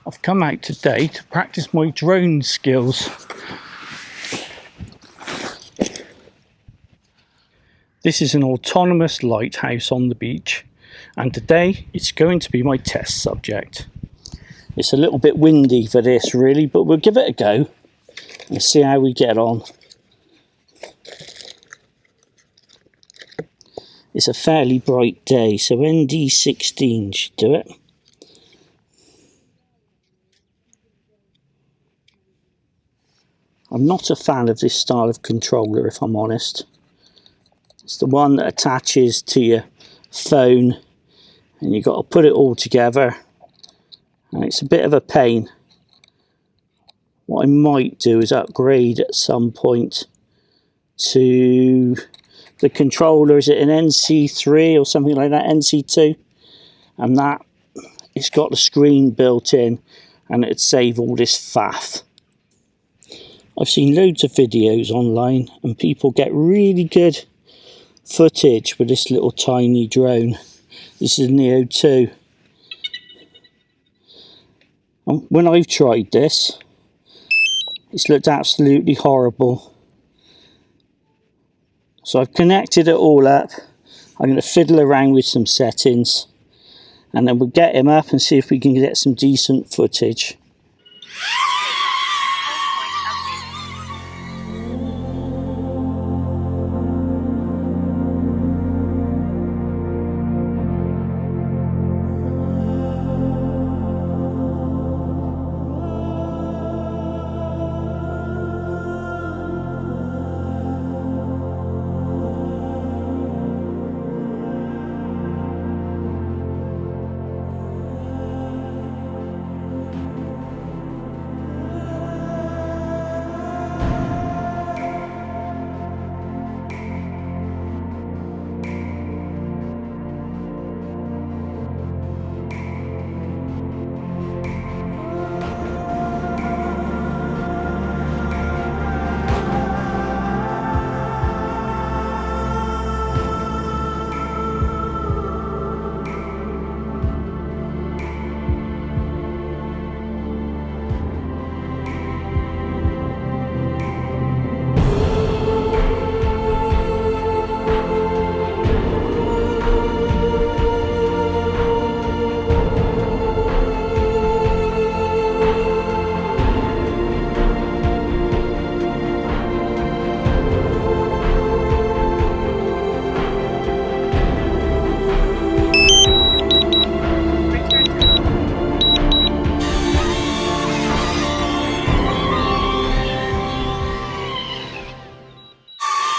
I've come out today to practice my drone skills. This is an autonomous lighthouse on the beach, and today it's going to be my test subject. It's a little bit windy for this really, but we'll give it a go and see how we get on. It's a fairly bright day, so ND16 should do it. I'm not a fan of this style of controller, if I'm honest. It's the one that attaches to your phone and you've got to put it all together, and it's a bit of a pain. What I might do is upgrade at some point to the controller. Is it an NC3 or something like that, NC2? And that, it's got the screen built in and it'd save all this faff. I've seen loads of videos online and people get really good footage with this little tiny drone. This is Neo 2. And when I've tried this, it's looked absolutely horrible. So I've connected it all up. I'm going to fiddle around with some settings and then we'll get him up and see if we can get some decent footage.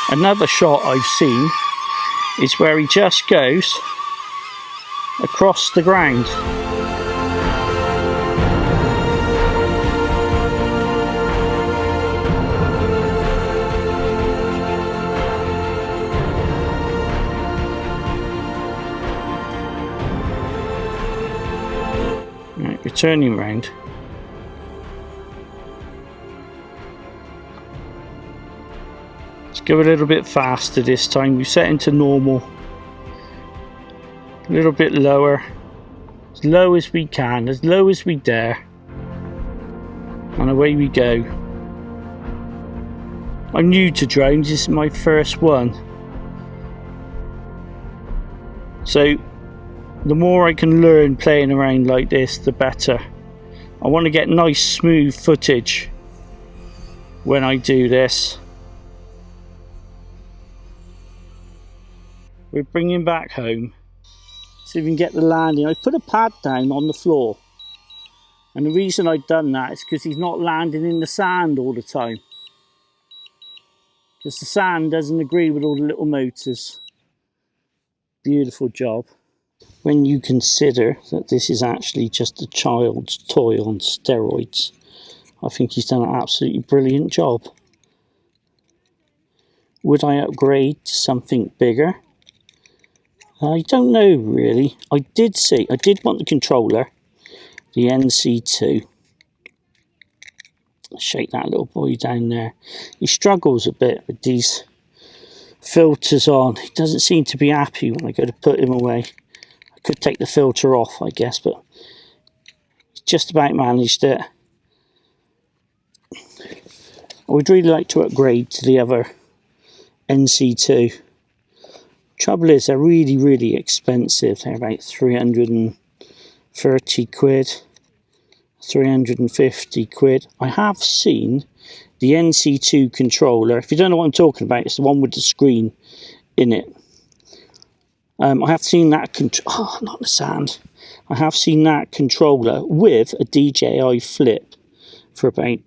Another shot I've seen is where he just goes across the ground. Right, we're turning round. Go a little bit faster this time. We set into normal, a little bit lower, as low as we can, as low as we dare, and away we go. I'm new to drones, this is my first one, so the more I can learn playing around like this, the better. I want to get nice smooth footage when I do this. We're bringing back home. See if we can get the landing. I put a pad down on the floor. And the reason I've done that is because he's not landing in the sand all the time. Because the sand doesn't agree with all the little motors. Beautiful job. When you consider that this is actually just a child's toy on steroids, I think he's done an absolutely brilliant job. Would I upgrade to something bigger? I don't know really. I did want the controller, the NC2. Shake that little boy down there. He struggles a bit with these filters on. He doesn't seem to be happy when I go to put him away. I could take the filter off, I guess, but just about managed it. I would really like to upgrade to the other NC2. Trouble is, they're really, really expensive. They're about 330 quid, 350 quid. I have seen the NC2 controller. If you don't know what I'm talking about, it's the one with the screen in it. I have seen that not the sand. I have seen that controller with a DJI Flip for about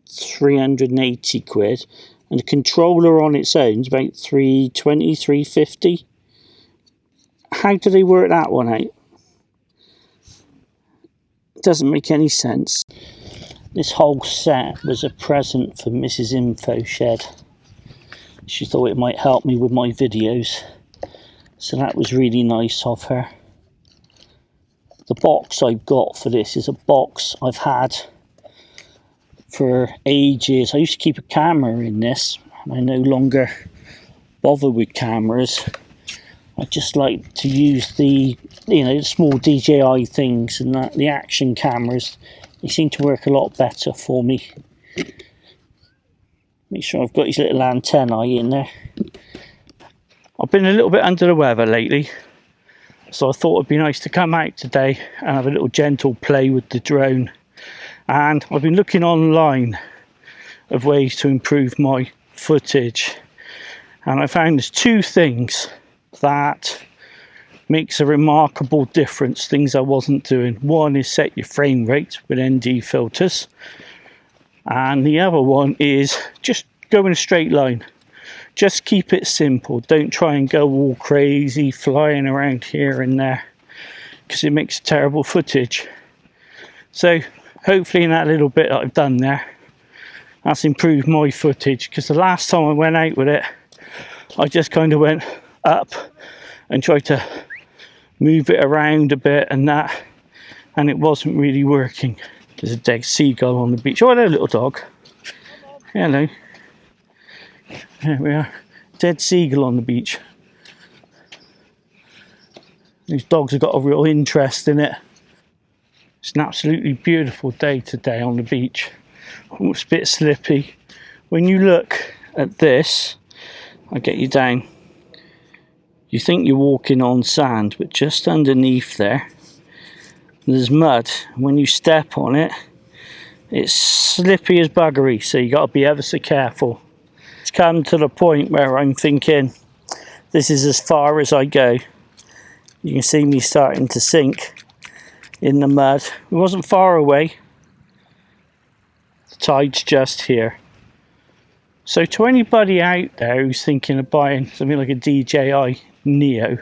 380 quid, and the controller on its own is about 320, 350. How do they work that one out? It doesn't make any sense. This whole set was a present for Mrs. InfoShed. She thought it might help me with my videos, so that was really nice of her. The box I've got for this is a box I've had for ages. I used to keep a camera in this, and I no longer bother with cameras. I just like to use the, the small DJI things, and that the action cameras, they seem to work a lot better for me. Make sure I've got these little antennae in there. I've been a little bit under the weather lately, so I thought it'd be nice to come out today and have a little gentle play with the drone. And I've been looking online of ways to improve my footage, and I found there's two things that makes a remarkable difference, things I wasn't doing. One is set your frame rate with ND filters, and the other one is just go in a straight line. Just keep it simple. Don't try and go all crazy flying around here and there, because it makes terrible footage. So hopefully in that little bit that I've done there, that's improved my footage, because the last time I went out with it, I just kind of went up and tried to move it around a bit and that, and it wasn't really working. There's a dead seagull on the beach. Oh, hello, little dog. Hello. There we are. Dead seagull on the beach. These dogs have got a real interest in it. It's an absolutely beautiful day today on the beach. Oh, it's a bit slippy. When you look at this, I'll get you down. You think you're walking on sand, but just underneath there, there's mud. When you step on it, it's slippy as buggery, so you got to be ever so careful. It's come to the point where I'm thinking, this is as far as I go. You can see me starting to sink in the mud. It wasn't far away. The tide's just here. So to anybody out there who's thinking of buying something like a DJI Neo,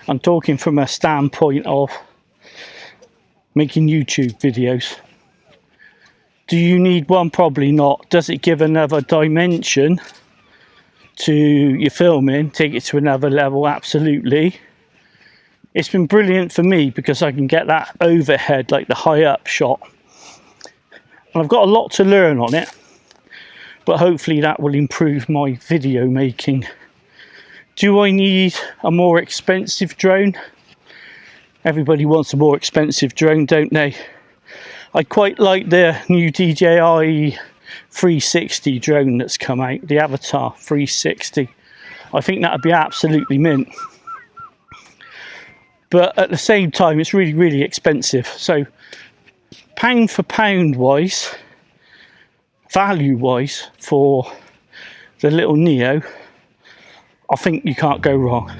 I'm talking from a standpoint of making YouTube videos. Do you need one? Probably not. Does it give another dimension to your filming, take it to another level? Absolutely. It's been brilliant for me because I can get that overhead, like the high up shot, and I've got a lot to learn on it, but hopefully that will improve my video making. Do I need a more expensive drone? Everybody wants a more expensive drone, don't they? I quite like the new DJI 360 drone that's come out, the Avatar 360. I think that would be absolutely mint. But at the same time, it's really, really expensive. So pound for pound wise, value wise, for the little Neo, I think you can't go wrong.